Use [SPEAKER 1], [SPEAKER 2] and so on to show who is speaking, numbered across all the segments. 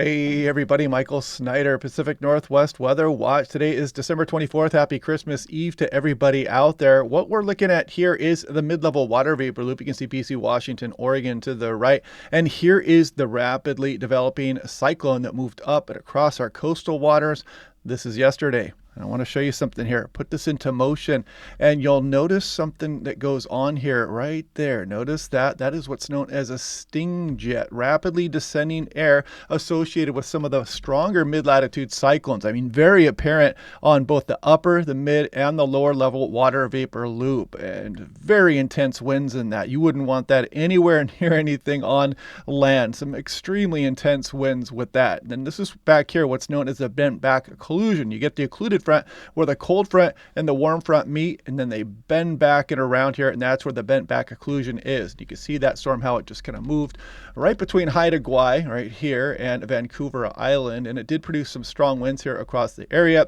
[SPEAKER 1] Hey everybody, Michael Snyder, Pacific Northwest Weather Watch. Today is December 24th. Happy Christmas Eve to everybody out there. What we're looking at here is the mid-level water vapor loop. You can see BC, Washington, Oregon to the right. And here is the rapidly developing cyclone that moved up and across our coastal waters. This is yesterday. I want to show you something here. Put this into motion and you'll notice something that goes on here right there. Notice that. That is what's known as a sting jet, rapidly descending air associated with some of the stronger mid-latitude cyclones. I mean, very apparent on both the upper, the mid, and the lower level water vapor loop, and very intense winds in that. You wouldn't want that anywhere near anything on land. Some extremely intense winds with that. Then this is back here, what's known as a bent back occlusion. You get the occluded front where the cold front and the warm front meet, and then they bend back and around here, and that's where the bent back occlusion is. You can see that storm, how it just kind of moved right between Haida Gwaii right here and Vancouver Island, and it did produce some strong winds here across the area.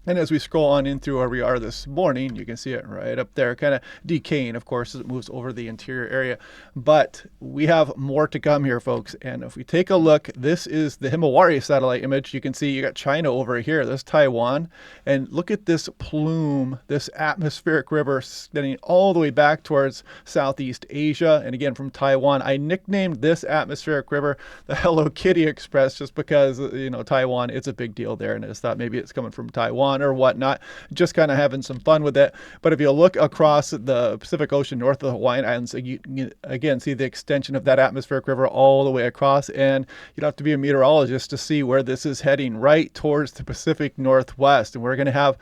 [SPEAKER 1] And as we scroll on in through where we are this morning, you can see it right up there, kind of decaying, of course, as it moves over the interior area. But we have more to come here, folks. And if we take a look, this is the Himawari satellite image. You can see you got China over here. There's Taiwan. And look at this plume, this atmospheric river extending all the way back towards Southeast Asia. And again, from Taiwan, I nicknamed this atmospheric river the Hello Kitty Express just because, you know, Taiwan, it's a big deal there. And I just thought maybe it's coming from Taiwan or whatnot, just kind of having some fun with it. But if you look across the Pacific Ocean north of the Hawaiian Islands, you can again see the extension of that atmospheric river all the way across, and you don't have to be a meteorologist to see where this is heading, right towards the Pacific Northwest. And we're going to have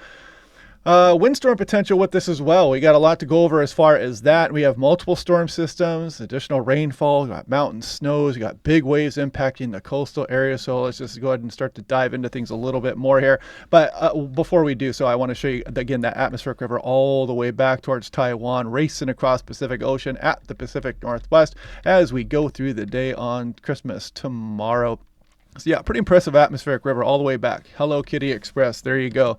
[SPEAKER 1] windstorm potential with this as well. We got a lot to go over as far as that. We have multiple storm systems, additional rainfall, we got mountain snows, we got big waves impacting the coastal area. So let's just go ahead and start to dive into things a little bit more here. But before we do so, I want to show you again that atmospheric river all the way back towards Taiwan, racing across Pacific Ocean at the Pacific Northwest as we go through the day on Christmas tomorrow. So yeah, pretty impressive atmospheric river all the way back. Hello Kitty Express. There you go.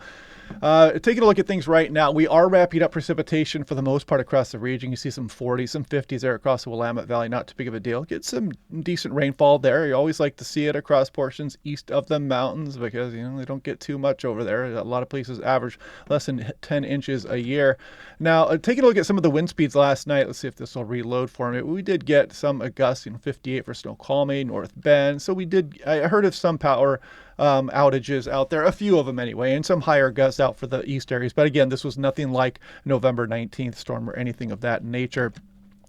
[SPEAKER 1] Taking a look at things right now, we are wrapping up precipitation for the most part across the region. You see some 40s, some 50s there across the Willamette Valley. Not too big of a deal. Get some decent rainfall there. You always like to see it across portions east of the mountains because, you know, they don't get too much over there. A lot of places average less than 10 inches a year. Now, taking a look at some of the wind speeds last night. Let's see if this will reload for me. We did get some gusts, 58 for Snoqualmie, North Bend. So I heard of some power outages out there, a few of them anyway, and some higher gusts out for the east areas. But again, this was nothing like November 19th storm or anything of that nature.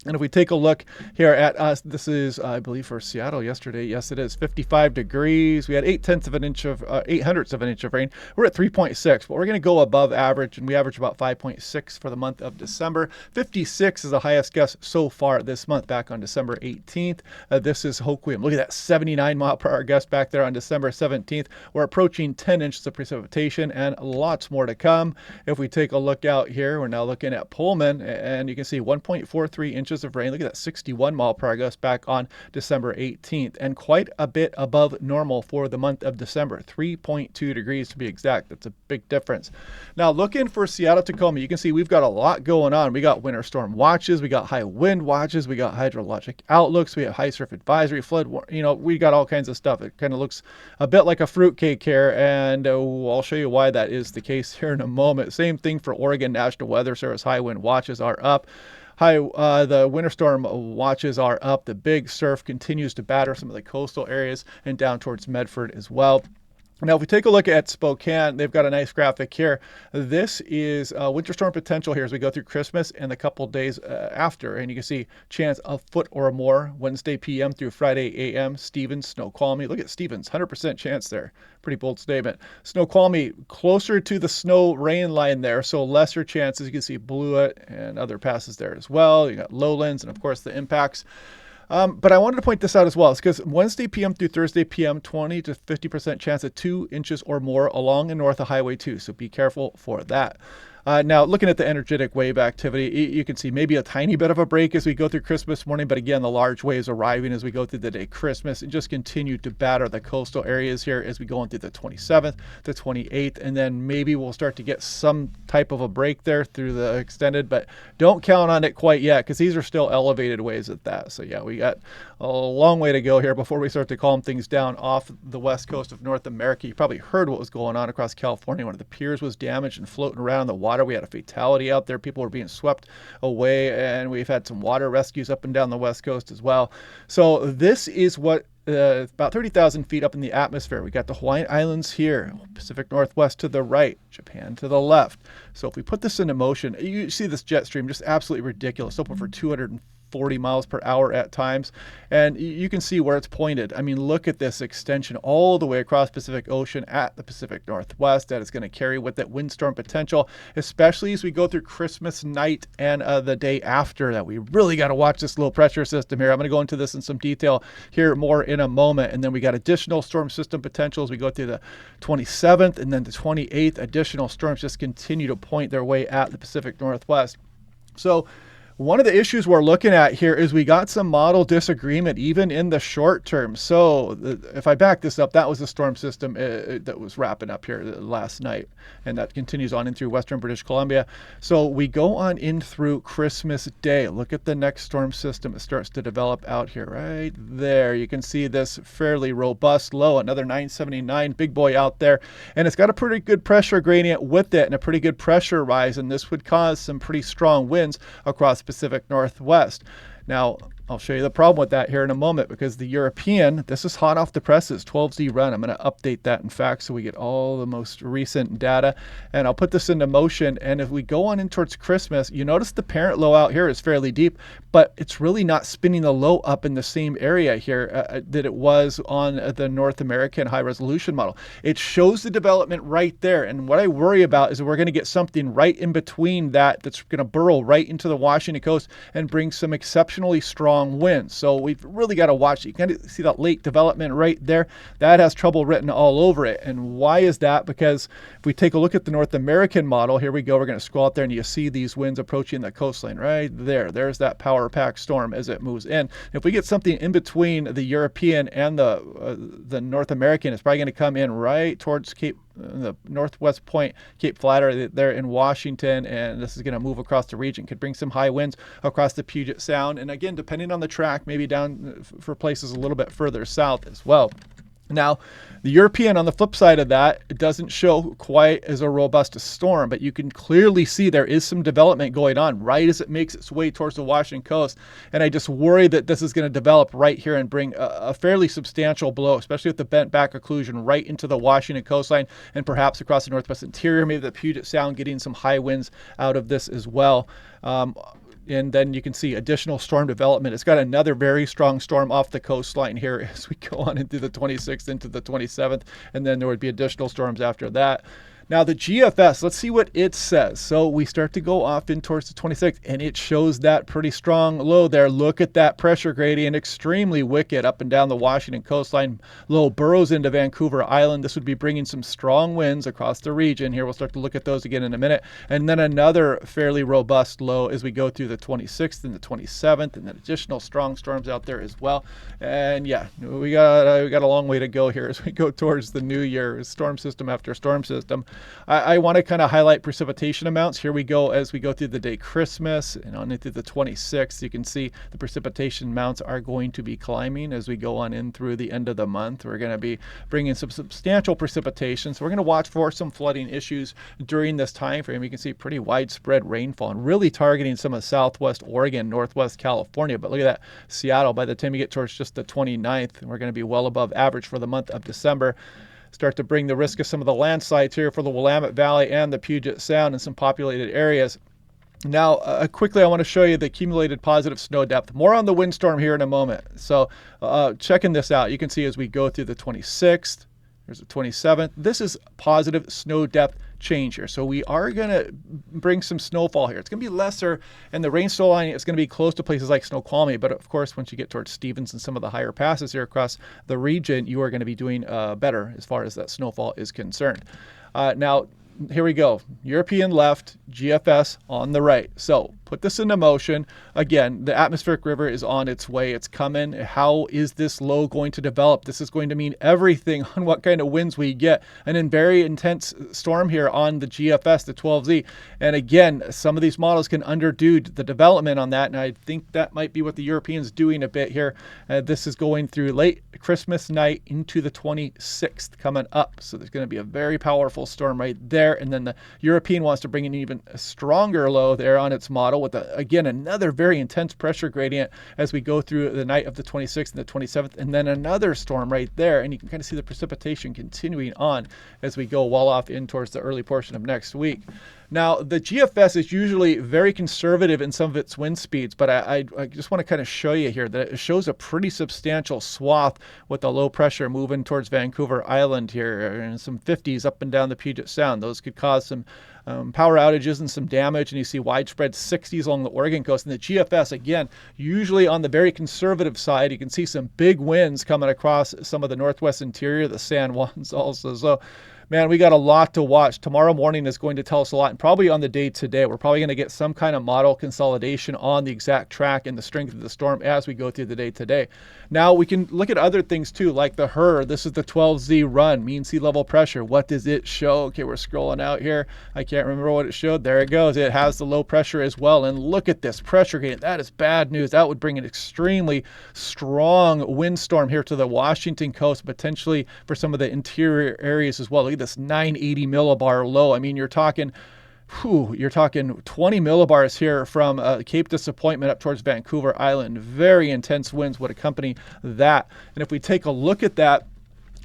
[SPEAKER 1] And if we take a look here at us, this is, I believe, for Seattle yesterday. Yes, it is 55 degrees. We had 8/10 of an inch of 8/100 of an inch of rain. We're at 3.6, but we're going to go above average, and we average about 5.6 for the month of December. 56 is the highest gust so far this month, back on December 18th. This is Hoquiam. Look at that 79 mile per hour gust back there on December 17th. We're approaching 10 inches of precipitation and lots more to come. If we take a look out here, we're now looking at Pullman, and you can see 1.43 inches of rain. Look at that 61 mile per hour gust back on December 18th, and quite a bit above normal for the month of December, 3.2 degrees to be exact. That's a big difference. Now looking for Seattle, Tacoma, you can see we've got a lot going on. We got winter storm watches, we got high wind watches, we got hydrologic outlooks, we have high surf advisory, flood, we got all kinds of stuff. It kind of looks a bit like a fruitcake here, and I'll show you why that is the case here in a moment. Same thing for Oregon National Weather Service. High wind watches are up. The winter storm watches are up. The big surf continues to batter some of the coastal areas and down towards Medford as well. Now, if we take a look at Spokane, they've got a nice graphic here. This is winter storm potential here as we go through Christmas and the couple days after. And you can see chance a foot or more Wednesday p.m. through Friday a.m. Stevens, Snoqualmie. Look at Stevens, 100% chance there. Pretty bold statement. Snoqualmie closer to the snow rain line there, so lesser chances. You can see Blewett and other passes there as well. You got lowlands and, of course, the impacts. But I wanted to point this out as well. It's because Wednesday p.m. through Thursday p.m., 20 to 50% chance of 2 inches or more along and north of Highway 2. So be careful for that. Now, looking at the energetic wave activity, you can see maybe a tiny bit of a break as we go through Christmas morning, but again, the large waves arriving as we go through the day Christmas and just continue to batter the coastal areas here as we go on through the 27th, the 28th, and then maybe we'll start to get some type of a break there through the extended, but don't count on it quite yet because these are still elevated waves at that. So yeah, we got a long way to go here before we start to calm things down off the west coast of North America. You probably heard what was going on across California. One of the piers was damaged and floating around in the water. We had a fatality out there. People were being swept away, and we've had some water rescues up and down the west coast as well. So this is what about 30,000 feet up in the atmosphere. We got the Hawaiian Islands here, Pacific Northwest to the right, Japan to the left. So if we put this into motion, you see this jet stream just absolutely ridiculous, up over 240 miles per hour at times. And you can see where it's pointed. I mean, look at this extension all the way across Pacific Ocean at the Pacific Northwest. That is going to carry with it windstorm potential, especially as we go through Christmas night and the day after that. We really got to watch this low pressure system here. I'm going to go into this in some detail here more in a moment. And then we got additional storm system potential as we go through the 27th and then the 28th. Additional storms just continue to point their way at the Pacific Northwest. So one of the issues we're looking at here is we got some model disagreement even in the short term. So if I back this up, that was the storm system that was wrapping up here last night, and that continues on in through western British Columbia. So we go on in through Christmas Day. Look at the next storm system. It starts to develop out here right there. You can see this fairly robust low, another 979, big boy out there, and it's got a pretty good pressure gradient with it and a pretty good pressure rise, and this would cause some pretty strong winds across Pacific Northwest. Now, I'll show you the problem with that here in a moment, because the European, this is hot off the presses, 12Z run. I'm going to update that, in fact, so we get all the most recent data. And I'll put this into motion. And if we go on in towards Christmas, you notice the parent low out here is fairly deep, but it's really not spinning the low up in the same area here that it was on the North American high resolution model. It shows the development right there. And what I worry about is that we're going to get something right in between that's going to burrow right into the Washington coast and bring some exceptionally strong winds. So we've really got to watch it. You can see that late development right there. That has trouble written all over it. And why is that? Because if we take a look at the North American model, here we go. We're going to scroll out there and you see these winds approaching the coastline right there. There's that power pack storm as it moves in. If we get something in between the European and the North American, it's probably going to come in right towards the northwest point, Cape Flattery there in Washington, and this is going to move across the region. Could bring some high winds across the Puget Sound, and again, depending on the track, maybe down for places a little bit further south as well. Now, the European, on the flip side of that, it doesn't show quite as a robust a storm, but you can clearly see there is some development going on right as it makes its way towards the Washington coast. And I just worry that this is going to develop right here and bring a fairly substantial blow, especially with the bent back occlusion right into the Washington coastline and perhaps across the northwest interior, maybe the Puget Sound, getting some high winds out of this as well. And then you can see additional storm development. It's got another very strong storm off the coastline here as we go on into the 26th, into the 27th, and then there would be additional storms after that. Now the GFS, let's see what it says. So we start to go off in towards the 26th, and it shows that pretty strong low there. Look at that pressure gradient, extremely wicked up and down the Washington coastline. Low burrows into Vancouver Island. This would be bringing some strong winds across the region. Here we'll start to look at those again in a minute. And then another fairly robust low as we go through the 26th and the 27th, and then additional strong storms out there as well. And yeah, we got a long way to go here as we go towards the new year, storm system after storm system. I want to kind of highlight precipitation amounts. Here we go as we go through the day Christmas and on into the 26th. You can see the precipitation amounts are going to be climbing as we go on in through the end of the month. We're going to be bringing some substantial precipitation. So we're going to watch for some flooding issues during this time frame. You can see pretty widespread rainfall and really targeting some of southwest Oregon, northwest California. But look at that, Seattle, by the time you get towards just the 29th, we're going to be well above average for the month of December. Start to bring the risk of some of the landslides here for the Willamette Valley and the Puget Sound in some populated areas. Now, quickly, I want to show you the accumulated positive snow depth. More on the windstorm here in a moment. So checking this out, you can see as we go through the 26th, there's the 27th. This is positive snow depth change here. So we are going to bring some snowfall here. It's going to be lesser, and the rain snow line is going to be close to places like Snoqualmie. But of course, once you get towards Stevens and some of the higher passes here across the region, you are going to be doing better as far as that snowfall is concerned. Now, here we go. European left, GFS on the right. So put this into motion. Again, the atmospheric river is on its way. It's coming. How is this low going to develop? This is going to mean everything on what kind of winds we get. And very intense storm here on the GFS, the 12Z. And again, some of these models can underdo the development on that. And I think that might be what the Europeans doing a bit here. This is going through late Christmas night into the 26th coming up. So there's going to be a very powerful storm right there. And then the European wants to bring in even a stronger low there on its model with, again, another very intense pressure gradient as we go through the night of the 26th and the 27th, and then another storm right there. And you can kind of see the precipitation continuing on as we go well off in towards the early portion of next week. Now, the GFS is usually very conservative in some of its wind speeds, but I just want to kind of show you here that it shows a pretty substantial swath with the low pressure moving towards Vancouver Island here, and some 50s up and down the Puget Sound. Those could cause some power outages and some damage, and you see widespread 60s along the Oregon coast. And the GFS, again, usually on the very conservative side. You can see some big winds coming across some of the northwest interior, the San Juans also. So, man, we got a lot to watch. Tomorrow morning is going to tell us a lot, and probably on the day today, we're probably going to get some kind of model consolidation on the exact track and the strength of the storm as we go through the day today. Now, we can look at other things too, like the HRRR. This is the 12Z run, mean sea level pressure. What does it show? Okay, we're scrolling out here. I can't remember what it showed. There it goes. It has the low pressure as well. And look at this pressure gradient. That is bad news. That would bring an extremely strong windstorm here to the Washington coast, potentially for some of the interior areas as well. Look at this 980 millibar low. I mean, you're talking 20 millibars here from Cape Disappointment up towards Vancouver Island. Very intense winds would accompany that. And if we take a look at that,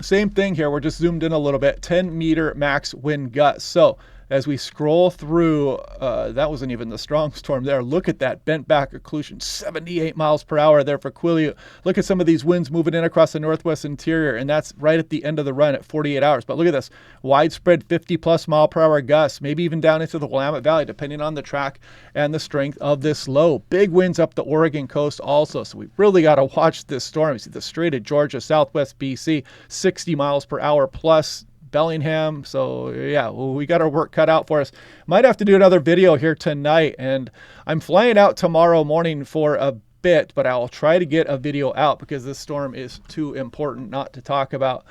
[SPEAKER 1] same thing here. We're just zoomed in a little bit. 10 meter max wind gusts. So as we scroll through, that wasn't even the strong storm there. Look at that bent back occlusion, 78 miles per hour there for Quileute. Look at some of these winds moving in across the northwest interior, and that's right at the end of the run at 48 hours. But look at this, widespread 50 plus mile per hour gusts, maybe even down into the Willamette Valley, depending on the track and the strength of this low. Big winds up the Oregon coast also, so we really got to watch this storm. You see the Strait of Georgia, southwest BC, 60 miles per hour plus. Bellingham. So yeah, we got our work cut out for us. Might have to do another video here tonight, and I'm flying out tomorrow morning for a bit, but I'll try to get a video out because this storm is too important not to talk about.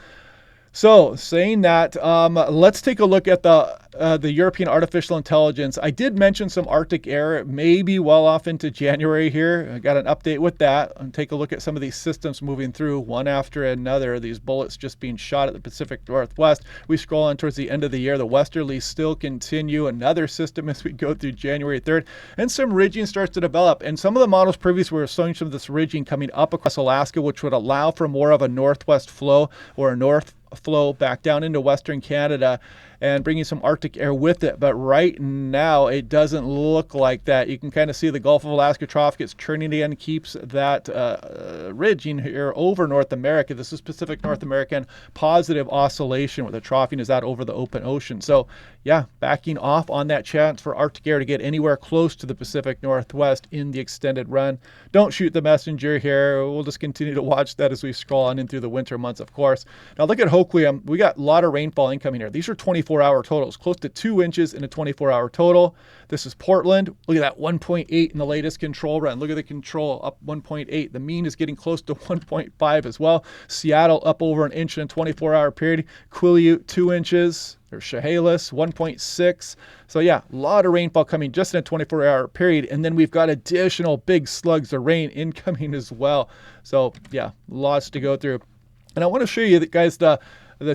[SPEAKER 1] So saying that, let's take a look at the European artificial intelligence. I did mention some Arctic air, maybe well off into January here. I got an update with that. And take a look at some of these systems moving through one after another. These bullets just being shot at the Pacific Northwest. We scroll on towards the end of the year. The westerlies still continue. Another system as we go through January 3rd. And some ridging starts to develop. And some of the models previously were showing some of this ridging coming up across Alaska, which would allow for more of a northwest flow or a north flow back down into Western Canada and bringing some Arctic air with it. But right now, it doesn't look like that. You can kind of see the Gulf of Alaska trough gets churning in, keeps that ridging here over North America. This is Pacific North American positive oscillation where the troughing is out over the open ocean. So yeah, backing off on that chance for Arctic air to get anywhere close to the Pacific Northwest in the extended run. Don't shoot the messenger here. We'll just continue to watch that as we scroll on in through the winter months, of course. Now look at Hoquiam. We got a lot of rainfall incoming here. These are 24-hour totals, close to 2 inches in a 24-hour total. This is Portland. Look at that 1.8 in the latest control run. Look at the control up 1.8. The mean is getting close to 1.5 as well. Seattle up over an inch in a 24-hour period. Quileute 2 inches. There's Chehalis 1.6. So yeah, a lot of rainfall coming just in a 24-hour period. And then we've got additional big slugs of rain incoming as well. So yeah, lots to go through. And I want to show you, guys, the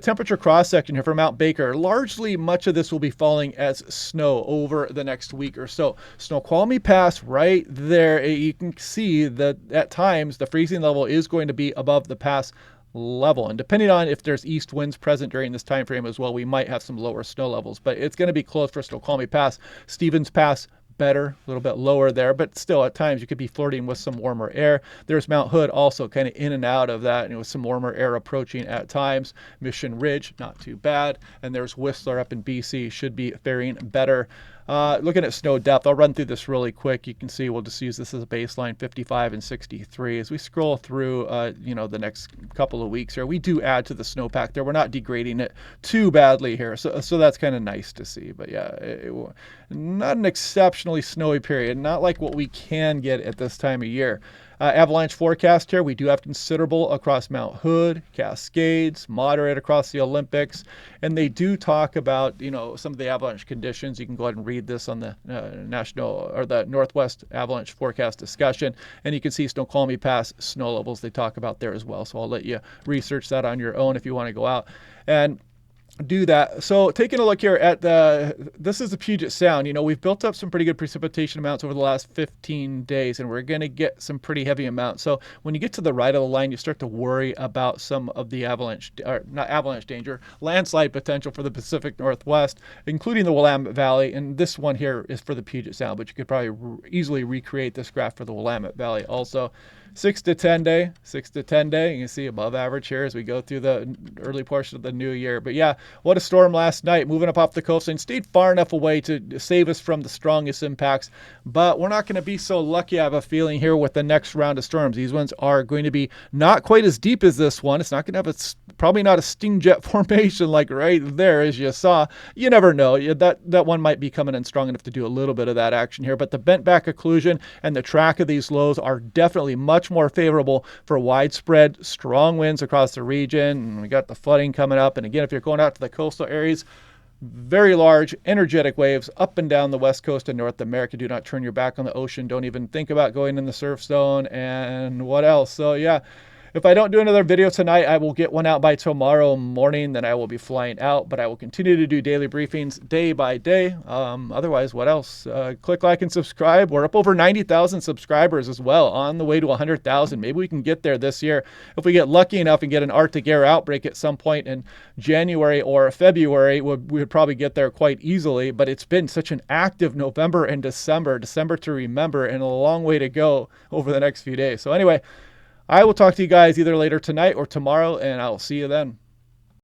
[SPEAKER 1] temperature cross-section here for Mount Baker. Largely, much of this will be falling as snow over the next week or so. Snoqualmie Pass right there, you can see that at times the freezing level is going to be above the pass level. And depending on if there's east winds present during this time frame as well, we might have some lower snow levels. But it's going to be close for Snoqualmie Pass. Stevens Pass, better, a little bit lower there, but still at times you could be flirting with some warmer air. There's Mount Hood also kind of in and out of that, with some warmer air approaching at times. Mission Ridge, not too bad. And there's Whistler up in BC, should be faring better. Looking at snow depth, I'll run through this really quick. You can see we'll just use this as a baseline, 55 and 63. As we scroll through, the next couple of weeks here, we do add to the snowpack there. We're not degrading it too badly here, so that's kind of nice to see. But yeah, not an exceptionally snowy period, not like what we can get at this time of year. Avalanche forecast here, we do have considerable across Mount Hood, Cascades, moderate across the Olympics, and they do talk about, some of the avalanche conditions. You can go ahead and read this on the national or the Northwest Avalanche Forecast discussion, and you can see Snoqualmie Pass snow levels they talk about there as well. So I'll let you research that on your own if you want to go out and do that. So taking a look here at this is the Puget Sound. We've built up some pretty good precipitation amounts over the last 15 days, and we're going to get some pretty heavy amounts. So when you get to the right of the line, you start to worry about some of the not avalanche danger, landslide potential for the Pacific Northwest, including the Willamette Valley. And this one here is for the Puget Sound, but you could probably easily recreate this graph for the Willamette Valley also. 6 to 10 day. You can see above average here as we go through the early portion of the new year. But yeah, what a storm last night, moving up off the coast and stayed far enough away to save us from the strongest impacts. But we're not going to be so lucky, I have a feeling, here with the next round of storms. These ones are going to be not quite as deep as this one. It's not going to have probably not a sting jet formation like right there as you saw. You never know. That one might be coming in strong enough to do a little bit of that action here. But the bent back occlusion and the track of these lows are definitely much more favorable for widespread strong winds across the region. And we got the flooding coming up. And again, if you're going out to the coastal areas, very large, energetic waves up and down the west coast of North America. Do not turn your back on the ocean. Don't even think about going in the surf zone. And what else? So yeah, if I don't do another video tonight, I will get one out by tomorrow morning. Then I will be flying out, but I will continue to do daily briefings day by day. Otherwise, what else? Click like and subscribe. We're up over 90,000 subscribers as well, on the way to 100,000. Maybe we can get there this year if we get lucky enough and get an Arctic air outbreak at some point in January or February. We would probably get there quite easily, but it's been such an active November and December to remember, and a long way to go over the next few days. So anyway, I will talk to you guys either later tonight or tomorrow, and I'll see you then.